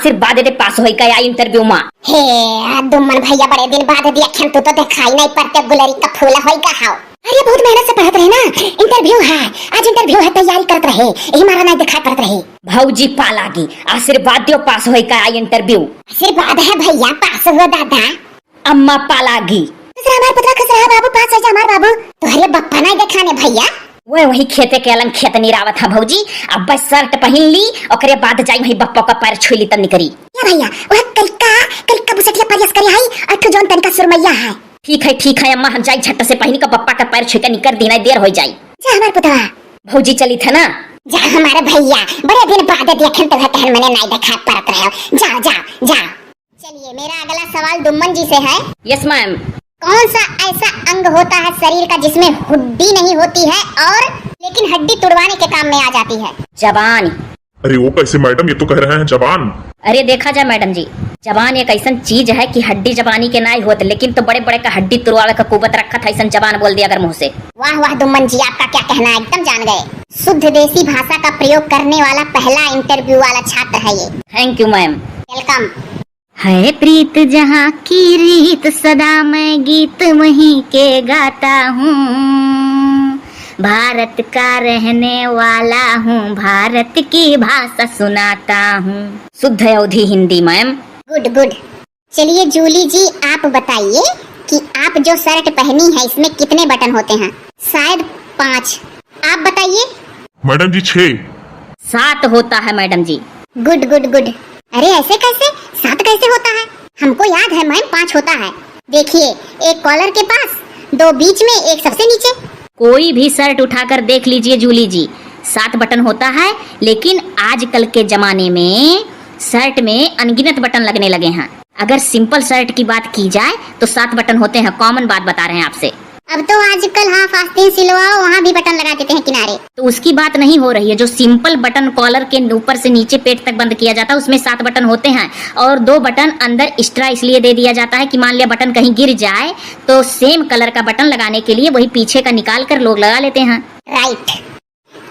आशीर्वाद दे पास होई का इंटरव्यू में। हे दुम्मन भैया बड़े दिन बाद देखन तू तो दिखाई नहीं पड़ते गुलरी का फूल होई का हाउ। अरे बहुत मेहनत से पढ़त रहे ना, इंटरव्यू है आज, इंटरव्यू है तैयारी करत रहे, यही मारा नहीं दिखाई पड़त रहे। भौजी पालागी आशीर्वाद दियो पास होई का इंटरव्यू। आशीर्वाद है भैया पास हुआ दादा। अम्मा पालागी हमार पुत्र खसरा बाबू पास है जा हमार बाबू। तुम्हारे बप्पा नहीं देखाने भैया। वही खेते के अलग खेत निरावत है भौजी। अब बस शर्ट पहन ली ओकरे बाद जाई वही बप्पा का पैर छुई ली तब निकरी। या भैया वह कलका बुसटिया परियस करे हई अठ जोन तनिका सुरमैया है। ठीक है अम्मा हम जाई झट से पहनी का बप्पा का पैर छुई के निकर देना देर हो जाई। जा हमार पुतवा भौजी चली थे ना। जा हमारे भैया बड़े दिन बाद देखे तो कहन मैंने नहीं देखा पड़त रहे। जा जा जा। चलिए मेरा अगला सवाल दुम्मन जी से है। Yes ma'am. कौन सा ऐसा अंग होता है शरीर का जिसमें हड्डी नहीं होती है और लेकिन हड्डी तुड़वाने के काम में आ जाती है? जबान। अरे वो कैसे मैडम, ये तो कह रहे हैं जबान। अरे देखा जाए मैडम जी, जबान एक ऐसा चीज है कि हड्डी जबानी के नहीं होते, लेकिन तो बड़े बड़े का हड्डी तुड़वावे का कुवत रखा था, ऐसा जबान बोल दिया अगर मुंह से। वाह वाह दुम्मन जी, आपका क्या कहना है, एकदम जान गए। शुद्ध देसी भाषा का प्रयोग करने वाला पहला इंटरव्यू वाला छात्र है ये। Thank you ma'am. वेलकम। है प्रीत जहाँ की रीत सदा मैं गीत वहीं के गाता हूँ, भारत का रहने वाला हूँ, भारत की भाषा सुनाता हूँ। शुद्ध अवधि हिंदी मैम। Good good. चलिए जूली जी आप बताइए कि आप जो शर्ट पहनी है इसमें कितने बटन होते हैं? शायद 5। आप बताइए। मैडम जी 6। 7 होता है madam ji. Good good good. अरे ऐसे कैसे, 7 कैसे होता है? हमको याद है मैम 5 होता है। देखिए एक कॉलर के पास, 2 बीच में, एक सबसे नीचे। कोई भी शर्ट उठाकर देख लीजिए जूली जी, 7 बटन होता है, लेकिन आजकल के जमाने में शर्ट में अनगिनत बटन लगने लगे हैं। अगर सिंपल शर्ट की बात की जाए तो 7 बटन होते हैं, कॉमन बात बता रहे हैं आपसे। अब तो आजकल हाफ आस्तीन सिलवाओ वहाँ भी बटन लगा देते हैं किनारे। तो उसकी बात नहीं हो रही है, जो सिंपल बटन कॉलर के ऊपर से नीचे पेट तक बंद किया जाता है उसमें 7 बटन होते हैं, और 2 बटन अंदर एक्स्ट्रा इसलिए दे दिया जाता है कि मान लिया बटन कहीं गिर जाए तो सेम कलर का बटन लगाने के लिए वही पीछे का निकाल कर लोग लगा लेते हैं। राइट।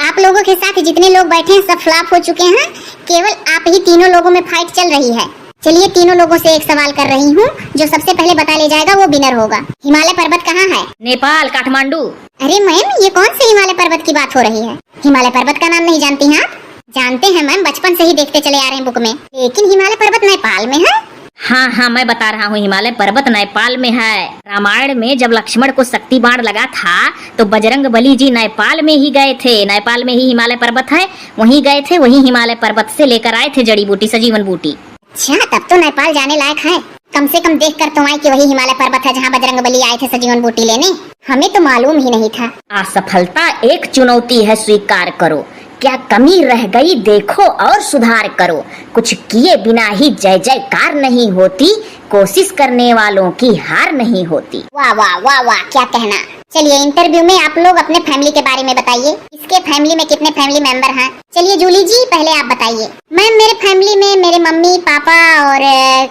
आप लोगों के साथ जितने लोग बैठे हैं सब फ्लॉप हो चुके हैं, केवल आप ही तीनों लोगों में फाइट चल रही है। चलिए तीनों लोगों से एक सवाल कर रही हूँ, जो सबसे पहले बता ले जाएगा वो विनर होगा। हिमालय पर्वत कहाँ है? नेपाल, काठमांडू। अरे मैम ये कौन से हिमालय पर्वत की बात हो रही है? हिमालय पर्वत का नाम नहीं जानती हैं आप? जानते हैं मैम, बचपन से ही देखते चले आ रहे हैं बुक में, लेकिन हिमालय पर्वत नेपाल में है। हाँ मैं बता रहा हूँ, हिमालय पर्वत नेपाल में है। रामायण में जब लक्ष्मण को शक्ति बाण लगा था तो बजरंग बली जी नेपाल में ही गए थे, नेपाल में ही हिमालय पर्वत है, वहीं गए थे, वहीं हिमालय पर्वत से लेकर आए थे जड़ी बूटी, सजीवन बूटी। अच्छा तब तो नेपाल जाने लायक है। कम से कम देख कर तो आए कि वही हिमालय पर्वत है जहाँ बजरंग बली आए थे सजीवन बूटी लेने। हमें तो मालूम ही नहीं था। असफलता एक चुनौती है, स्वीकार करो। क्या कमी रह गई देखो और सुधार करो, कुछ किए बिना ही जय जयकार नहीं होती, कोशिश करने वालों की हार नहीं होती। वाह वाह वाह वाह, क्या कहना। चलिए इंटरव्यू में आप लोग अपने फैमिली के बारे में बताइए। इसके फैमिली में कितने फैमिली मेंबर हैं? चलिए जूली जी पहले आप बताइए। मैम मेरे फैमिली में मेरे मम्मी पापा और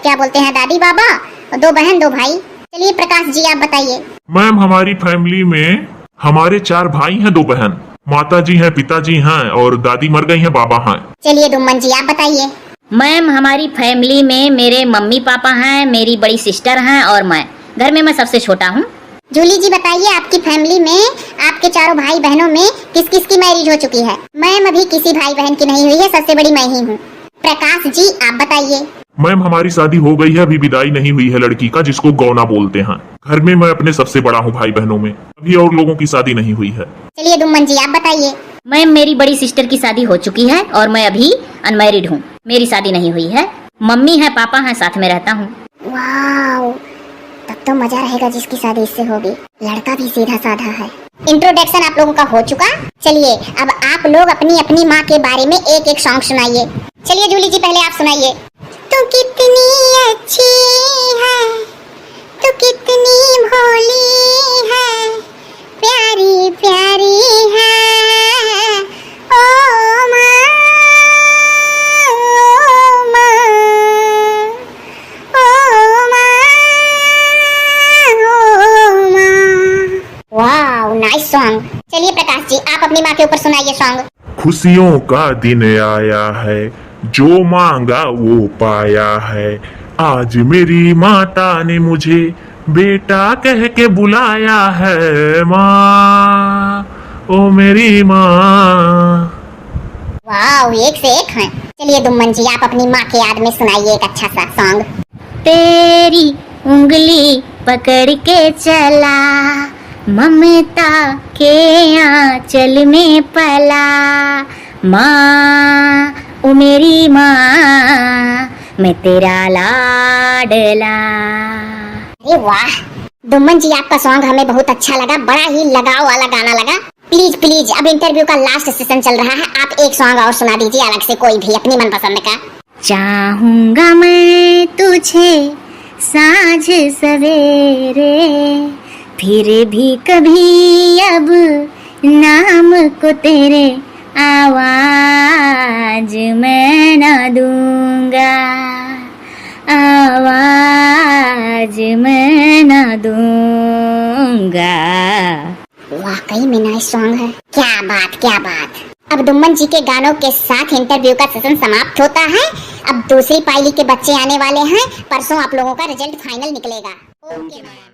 क्या बोलते हैं दादी बाबा, 2 बहन 2 भाई। चलिए प्रकाश जी आप बताइए। मैम हमारी फैमिली में हमारे 4 भाई हैं, 2 बहन। माता जी हैं, पिताजी हैं और दादी मर गई हैं, बाबा हैं। चलिए दुम्मन जी आप बताइए। मैम हमारी फैमिली में मेरे मम्मी पापा हैं, मेरी बड़ी सिस्टर हैं और मैं। घर में मैं सबसे छोटा हूँ। जूली जी बताइए आपकी फैमिली में आपके चारों भाई बहनों में किस किस की मैरिज हो चुकी है? मैम अभी किसी भाई बहन की नहीं हुई है, सबसे बड़ी मैं ही हूँ। प्रकाश जी आप बताइए। मैम हमारी शादी हो गई है, अभी विदाई नहीं हुई है लड़की का, जिसको गौना बोलते हैं। घर में मैं अपने सबसे बड़ा हूँ भाई बहनों में, अभी और लोगों की शादी नहीं हुई है। चलिए दुम्मन जी आप बताइए। मैम मेरी बड़ी सिस्टर की शादी हो चुकी है और मैं अभी अनमैरिड हूँ, मेरी शादी नहीं हुई है। मम्मी है, पापा है, साथ में रहता हूँ। वाह तब तो मजा रहेगा जिसकी शादी इससे होगी। लड़का भी सीधा साधा है। इंट्रोडक्शन आप लोगों का हो चुका। चलिए अब आप लोग अपनी अपनी माँ के बारे में एक एक सॉन्ग सुनाइए। चलिए जूली जी पहले आप सुनाइए। तू कितनी अच्छी है, तू कितनी भोली है, प्यारी प्यारी है ओ माँ, ओ माँ, ओ माँ, ओ माँ। वाह नाइस सॉन्ग। चलिए प्रकाश जी आप अपनी माँ के ऊपर सुनाइए सॉन्ग। खुशियों का दिन आया है, जो मांगा वो पाया है, आज मेरी माता ने मुझे बेटा कह के बुलाया है। माँ, ओ मेरी माँ। वाह, एक से एक हैं। चलिए दुम्मन जी, आप अपनी माँ के याद में सुनाइए एक अच्छा सा सॉन्ग। तेरी उंगली पकड़ के चला, ममता के आंचल में पला। माँ, ओ मेरी माँ, मैं तेरा लाडला। अरे वाह दुम्मन जी, आपका सॉन्ग हमें बहुत अच्छा लगा, बड़ा ही लगाव वाला गाना लगा। प्लीज प्लीज, अब इंटरव्यू का लास्ट सेशन चल रहा है, आप एक सॉन्ग और सुना दीजिए अलग से, कोई भी अपनी मनपसंद का। चाहूंगा मैं तुझे साँझ सवेरे, फिर भी कभी अब नाम को तेरे आवाज मैं ना दूंगा, आवाज मैं ना दूंगा। वाकई में नाइस सॉन्ग है। क्या बात क्या बात। अब दुम्मन जी के गानों के साथ इंटरव्यू का सेशन समाप्त होता है। अब दूसरी पायली के बच्चे आने वाले हैं, परसों आप लोगों का रिजल्ट फाइनल निकलेगा। Okay ma'am.